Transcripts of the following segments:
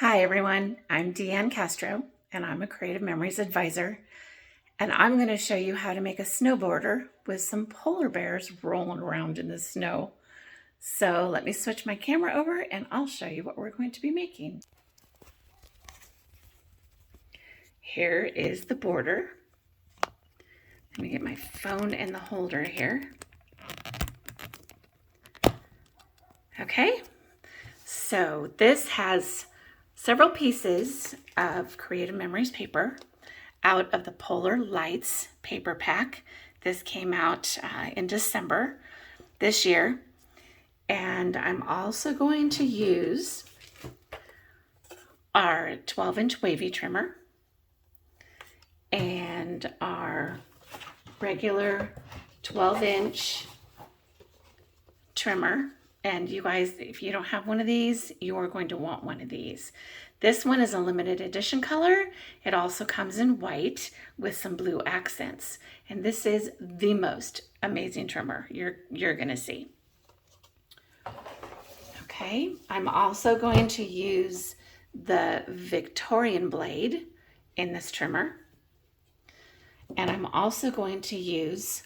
Hi everyone, I'm Deanne Castro and I'm a Creative Memories Advisor, and I'm going to show you how to make a snowboarder with some polar bears rolling around in the snow. So let me switch my camera over and I'll show you what we're going to be making. Here is the border. Let me get my phone in the holder here. Okay, so this has several pieces of Creative Memories paper out of the Polar Lights paper pack. This came out in December this year. And I'm also going to use our 12-inch wavy trimmer and our regular 12-inch trimmer. And you guys, if you don't have one of these, you are going to want one of these. This one is a limited edition color. It also comes in white with some blue accents. And this is the most amazing trimmer you're gonna see. Okay, I'm also going to use the Victorian blade in this trimmer. And I'm also going to use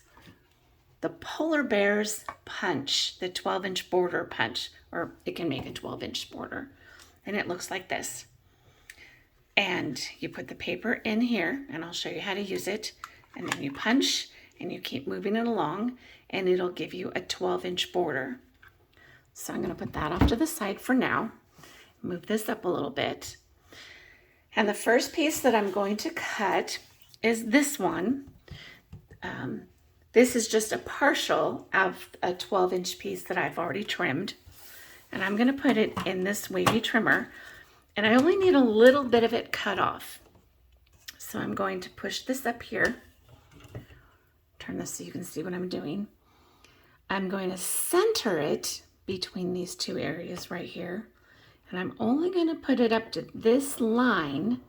the Polar Bears punch, the 12-inch border punch, or it can make a 12-inch border. And it looks like this. And you put the paper in here, and I'll show you how to use it. And then you punch, and you keep moving it along, and it'll give you a 12-inch border. So I'm going to put that off to the side for now. Move this up a little bit. And the first piece that I'm going to cut is this one. This is just a partial of a 12-inch piece that I've already trimmed. And I'm going to put it in this wavy trimmer. And I only need a little bit of it cut off. So I'm going to push this up here. Turn this so you can see what I'm doing. I'm going to center it between these two areas right here. And I'm only going to put it up to this line,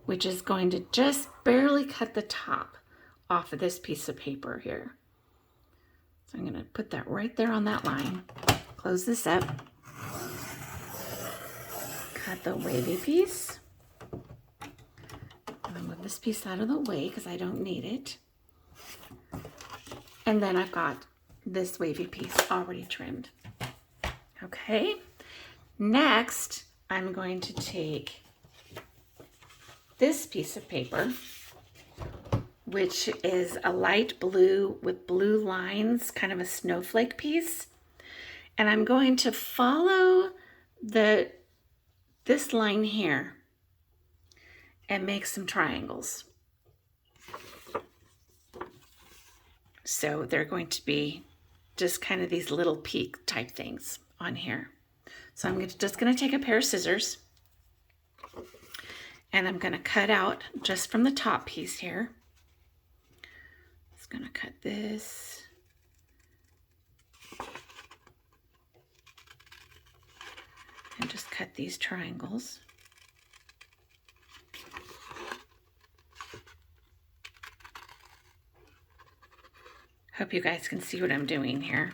which is going to just barely cut the top off of this piece of paper here. So I'm going to put that right there on that line. Close this up. Cut the wavy piece. I'm going to move this piece out of the way because I don't need it. And then I've got this wavy piece already trimmed. Okay, next I'm going to take this piece of paper, which is a light blue with blue lines, kind of a snowflake piece. And I'm going to follow this line here and make some triangles. So they're going to be just kind of these little peak type things on here. So I'm just going to take a pair of scissors and I'm going to cut out just from the top piece here. Just going to cut this. And just cut these triangles. Hope you guys can see what I'm doing here.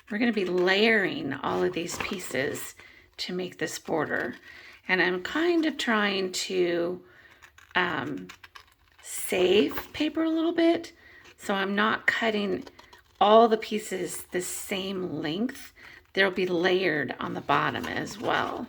We're going to be layering all of these pieces to make this border. And I'm kind of trying to save paper a little bit. So I'm not cutting all the pieces the same length. They'll be layered on the bottom as well.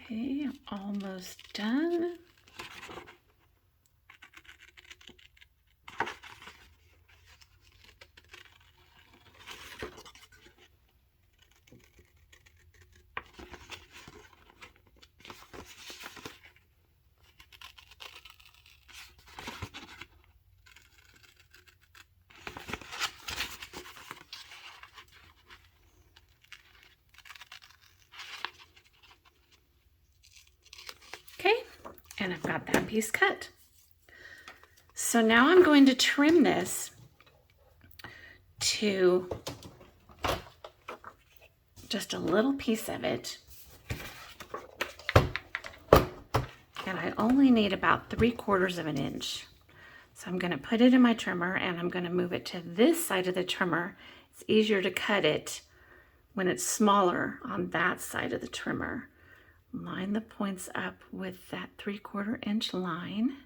Okay, I'm almost done. And I've got that piece cut. So now I'm going to trim this to just a little piece of it. And I only need about 3/4 of an inch. So I'm going to put it in my trimmer and I'm going to move it to this side of the trimmer. It's easier to cut it when it's smaller on that side of the trimmer. Line the points up with that 3/4 inch line.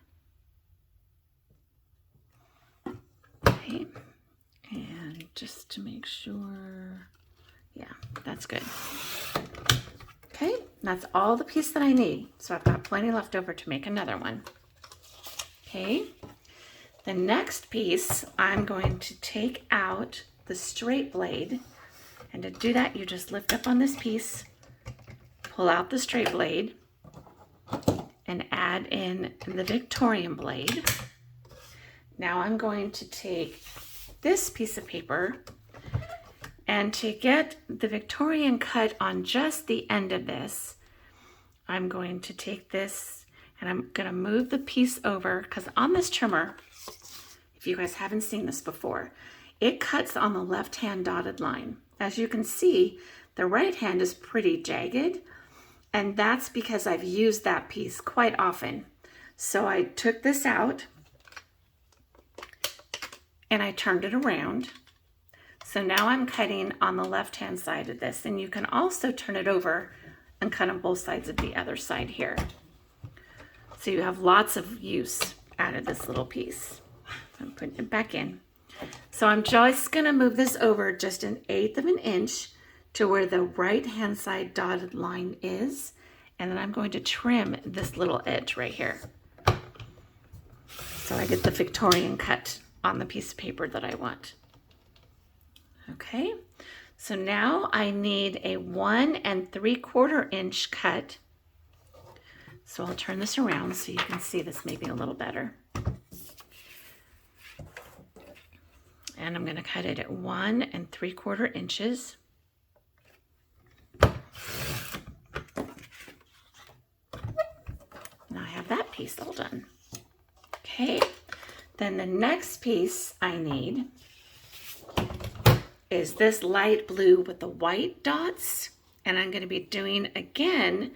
Okay, and just to make sure, yeah, that's good. Okay, that's all the piece that I need. So I've got plenty left over to make another one. Okay, the next piece, I'm going to take out the straight blade. And to do that, you just lift up on this piece, pull out the straight blade, and add in the Victorian blade. Now I'm going to take this piece of paper, and to get the Victorian cut on just the end of this, I'm going to take this and I'm going to move the piece over, because on this trimmer, if you guys haven't seen this before, it cuts on the left-hand dotted line. As you can see, the right hand is pretty jagged, and that's because I've used that piece quite often. So I took this out and I turned it around. So now I'm cutting on the left-hand side of this, and you can also turn it over and cut on both sides of the other side here. So you have lots of use out of this little piece. I'm putting it back in. So I'm just going to move this over just 1/8 of an inch to where the right-hand side dotted line is. And then I'm going to trim this little edge right here, so I get the Victorian cut on the piece of paper that I want. Okay, so now I need a 1 3/4 inch cut. So I'll turn this around so you can see this maybe a little better. And I'm going to cut it at 1 3/4 inches. Now I have that piece all done. Okay, then the next piece I need is this light blue with the white dots. And I'm going to be doing, again,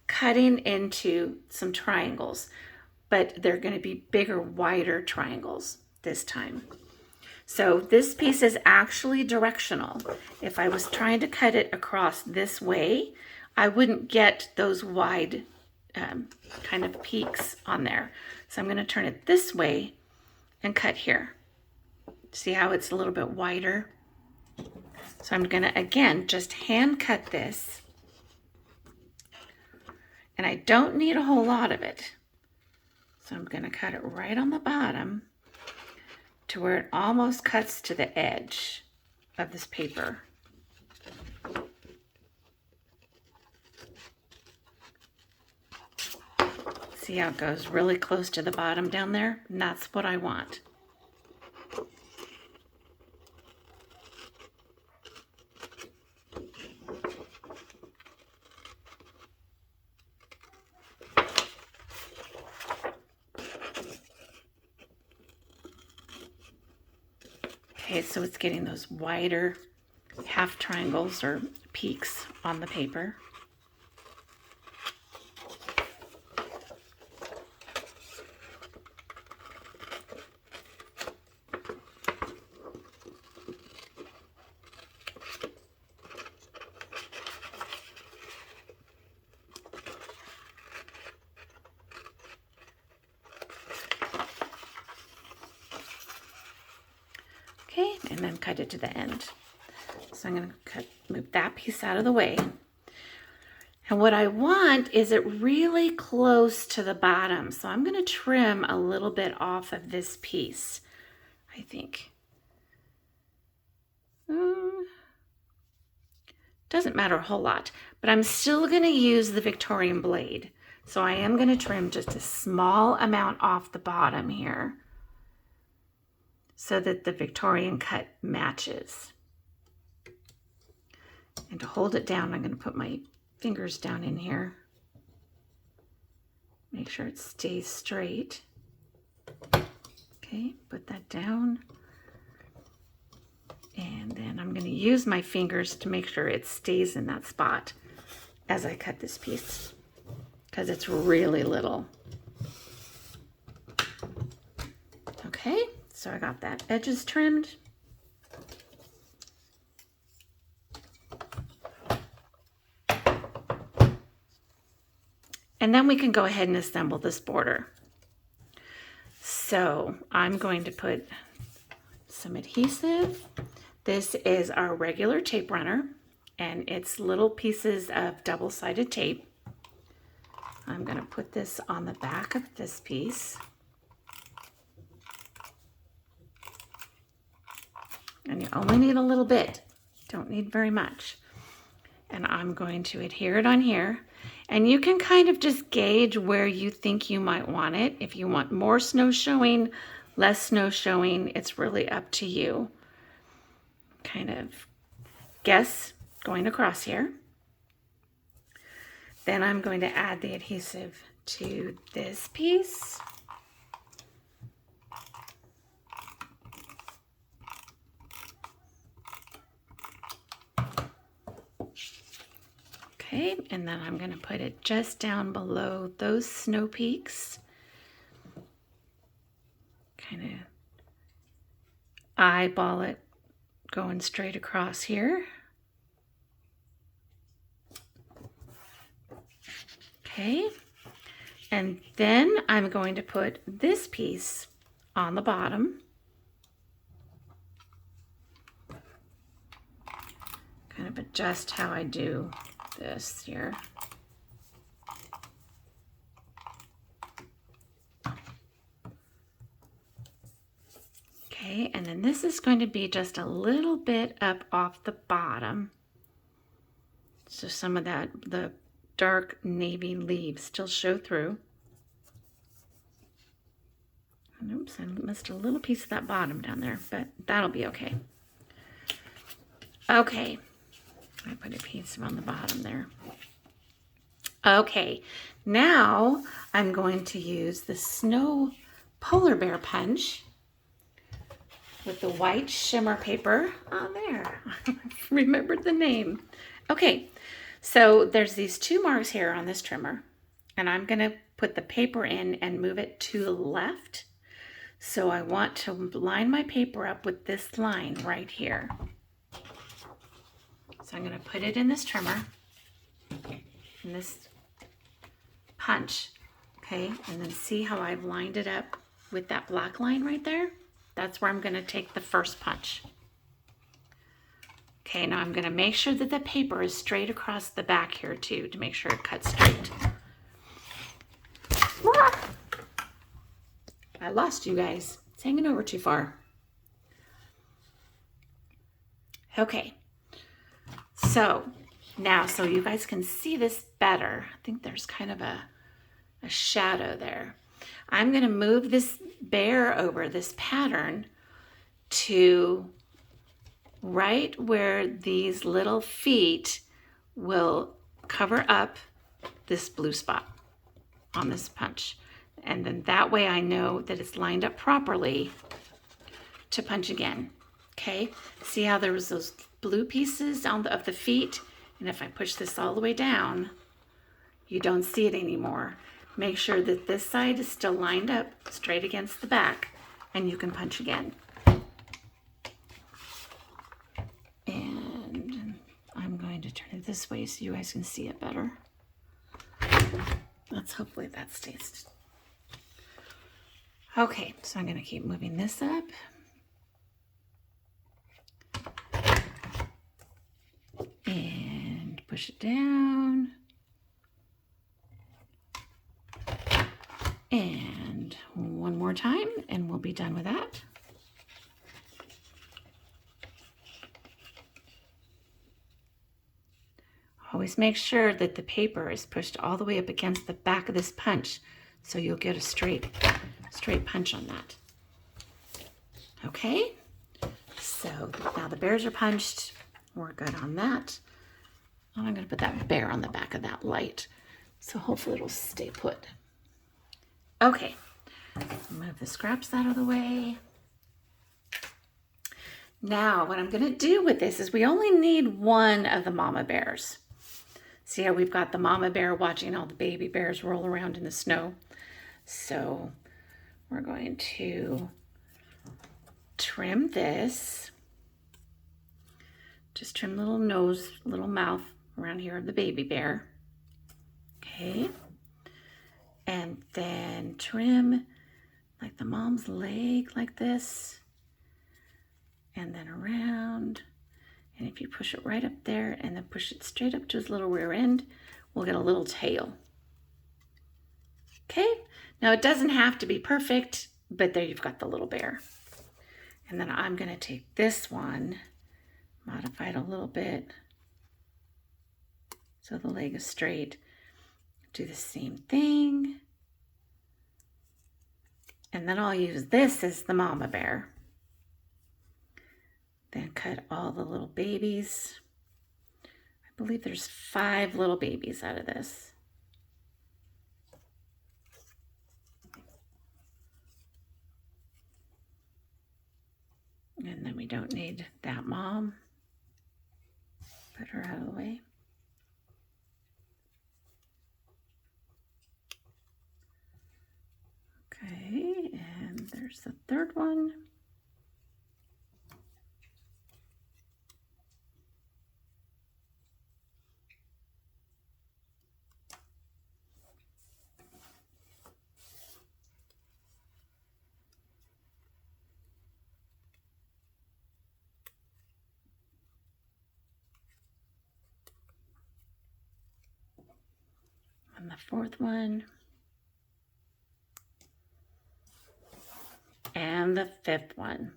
cutting into some triangles, but they're going to be bigger, wider triangles this time. So this piece is actually directional. If I was trying to cut it across this way, I wouldn't get those wide kind of peaks on there. So I'm going to turn it this way and cut here. See how it's a little bit wider? So I'm going to, again, just hand cut this. And I don't need a whole lot of it. So I'm going to cut it right on the bottom to where it almost cuts to the edge of this paper. See how it goes really close to the bottom down there? And that's what I want. Okay, so it's getting those wider half triangles or peaks on the paper. Okay, and then cut it to the end. So I'm going to move that piece out of the way. And what I want is it really close to the bottom. So I'm going to trim a little bit off of this piece, I think. Doesn't matter a whole lot, but I'm still going to use the Victorian blade. So I am going to trim just a small amount off the bottom here, so that the Victorian cut matches. And to hold it down, I'm going to put my fingers down in here. Make sure it stays straight. Okay, put that down. And then I'm going to use my fingers to make sure it stays in that spot as I cut this piece, because it's really little. Okay, so I got that edges trimmed. And then we can go ahead and assemble this border. So I'm going to put some adhesive. This is our regular tape runner, and it's little pieces of double-sided tape. I'm going to put this on the back of this piece. And you only need a little bit. Don't need very much. And I'm going to adhere it on here. And you can kind of just gauge where you think you might want it. If you want more snow showing, less snow showing, it's really up to you. Kind of guess going across here. Then I'm going to add the adhesive to this piece. Okay, and then I'm going to put it just down below those snow peaks. Kind of eyeball it going straight across here. Okay, and then I'm going to put this piece on the bottom. Kind of adjust how I do this here. Okay, and then this is going to be just a little bit up off the bottom. So some of that, the dark navy leaves still show through. And oops, I missed a little piece of that bottom down there, but that'll be okay. Okay. I put a piece on the bottom there. Okay, now I'm going to use the Snow Polar Bear Punch with the white shimmer paper on there. I remembered the name. Okay, so there's these two marks here on this trimmer, and I'm going to put the paper in and move it to the left. So I want to line my paper up with this line right here. So I'm going to put it in this trimmer, in this punch, okay? And then see how I've lined it up with that black line right there? That's where I'm going to take the first punch. Okay, now I'm going to make sure that the paper is straight across the back here too, to make sure it cuts straight. I lost you guys. It's hanging over too far. Okay. So now, so you guys can see this better, I think there's kind of a shadow there. I'm going to move this bear over this pattern to right where these little feet will cover up this blue spot on this punch. And then that way I know that it's lined up properly to punch again. Okay, see how there was those blue pieces of the feet, and if I push this all the way down, you don't see it anymore. Make sure that this side is still lined up straight against the back, and you can punch again. And I'm going to turn it this way so you guys can see it better. Hopefully that stays. Okay, so I'm going to keep moving this up. And push it down. And one more time, and we'll be done with that. Always make sure that the paper is pushed all the way up against the back of this punch, so you'll get a straight punch on that. Okay, so now the bears are punched. We're good on that. And I'm going to put that bear on the back of that light, so hopefully it'll stay put. Okay, move the scraps out of the way. Now, what I'm going to do with this is we only need one of the mama bears. See how we've got the mama bear watching all the baby bears roll around in the snow? So we're going to trim this. Just trim the little nose, little mouth around here of the baby bear. Okay. And then trim like the mom's leg like this. And then around. And if you push it right up there and then push it straight up to his little rear end, we'll get a little tail. Okay, now it doesn't have to be perfect, but there you've got the little bear. And then I'm gonna take this one, modify it a little bit so the leg is straight. Do the same thing. And then I'll use this as the mama bear. Then cut all the little babies. I believe there's 5 little babies out of this. And then we don't need that mom. Put her out of the way. Okay, and there's the third one. And the fourth one. And the fifth one.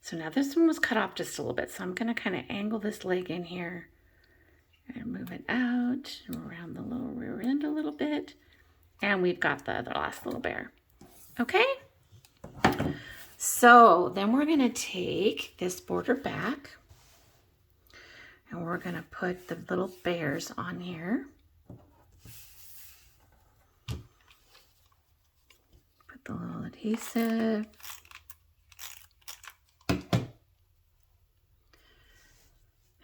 So now this one was cut off just a little bit, so I'm going to kind of angle this leg in here and move it out around the little rear end a little bit. And we've got the other last little bear. Okay? So then we're going to take this border back and we're going to put the little bears on here. Put the little adhesive.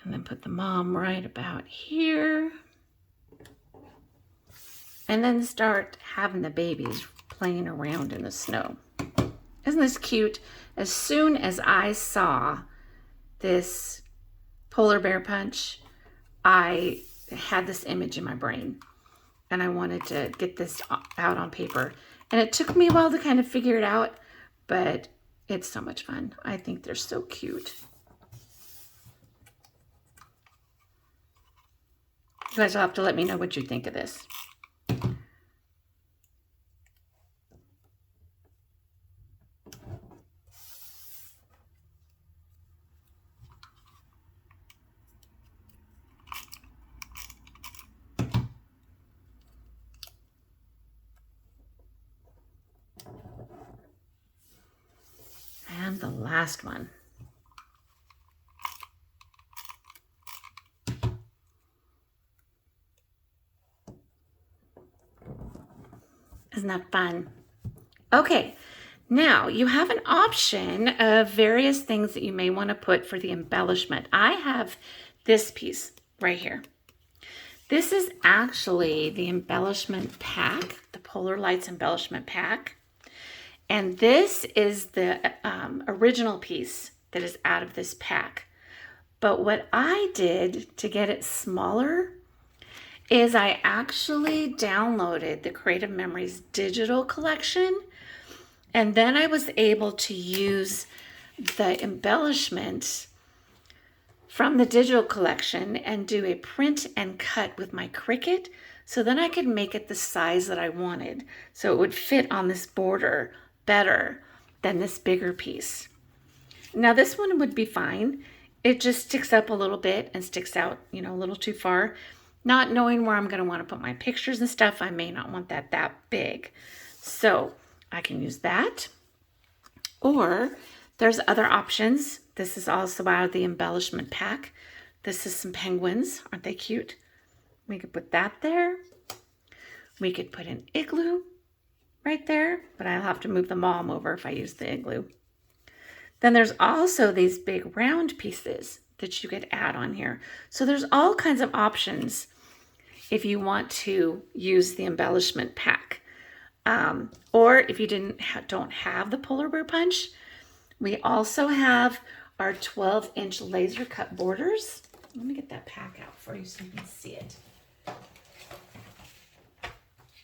And then put the mom right about here. And then start having the babies playing around in the snow. Isn't this cute? As soon as I saw this polar bear punch, I had this image in my brain. And I wanted to get this out on paper. And it took me a while to kind of figure it out, but it's so much fun. I think they're so cute. You guys will have to let me know what you think of this. And the last one. Isn't that fun? Okay, now you have an option of various things that you may want to put for the embellishment. I have this piece right here. This is actually the embellishment pack, the Polar Lights embellishment pack. And this is the original piece that is out of this pack. But what I did to get it smaller is I actually downloaded the Creative Memories digital collection, and then I was able to use the embellishment from the digital collection and do a print and cut with my Cricut, so then I could make it the size that I wanted, so it would fit on this border better than this bigger piece. Now this one would be fine. It just sticks up a little bit and sticks out, you know, a little too far. Not knowing where I'm going to want to put my pictures and stuff, I may not want that big. So I can use that. Or there's other options. This is also out of the embellishment pack. This is some penguins. Aren't they cute? We could put that there. We could put an igloo right there, but I'll have to move the mom over if I use the igloo. Then there's also these big round pieces that you could add on here. So there's all kinds of options if you want to use the embellishment pack. Or if you don't have the polar bear punch, we also have our 12-inch laser cut borders. Let me get that pack out for you so you can see it.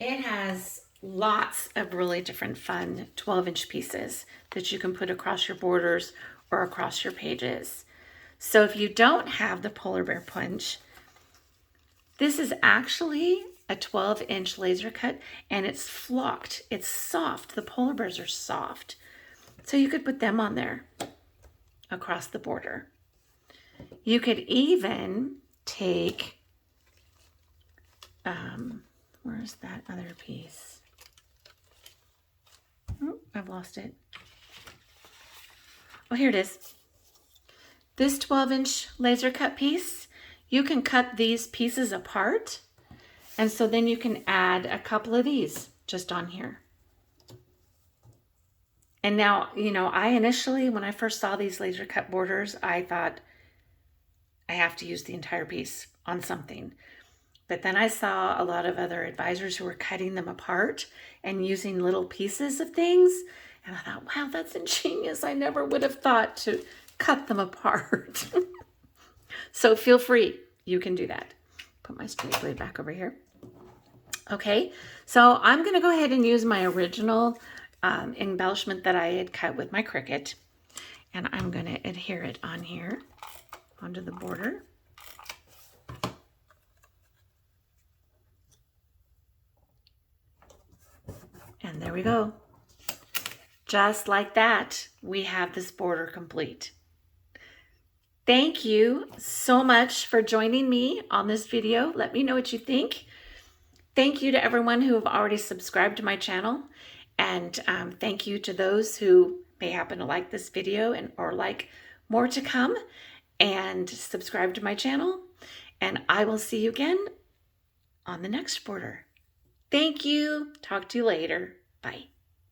It has lots of really different fun 12-inch pieces that you can put across your borders or across your pages. So if you don't have the polar bear punch, this is actually a 12-inch laser cut, and it's flocked. It's soft. The polar bears are soft. So you could put them on there across the border. You could even take, where's that other piece? Oh, I've lost it. Oh, here it is. This 12-inch laser cut piece, you can cut these pieces apart. And so then you can add a couple of these just on here. And now, you know, I initially, when I first saw these laser cut borders, I thought I have to use the entire piece on something. But then I saw a lot of other advisors who were cutting them apart and using little pieces of things. And I thought, wow, that's ingenious. I never would have thought to cut them apart. So feel free, you can do that. Put my straight blade back over here. Okay, so I'm going to go ahead and use my original embellishment that I had cut with my Cricut. And I'm going to adhere it on here, onto the border. And there we go. Just like that, we have this border complete. Thank you so much for joining me on this video. Let me know what you think. Thank you to everyone who have already subscribed to my channel. And thank you to those who may happen to like this video or like more to come, and subscribe to my channel. And I will see you again on the next border. Thank you. Talk to you later. Bye.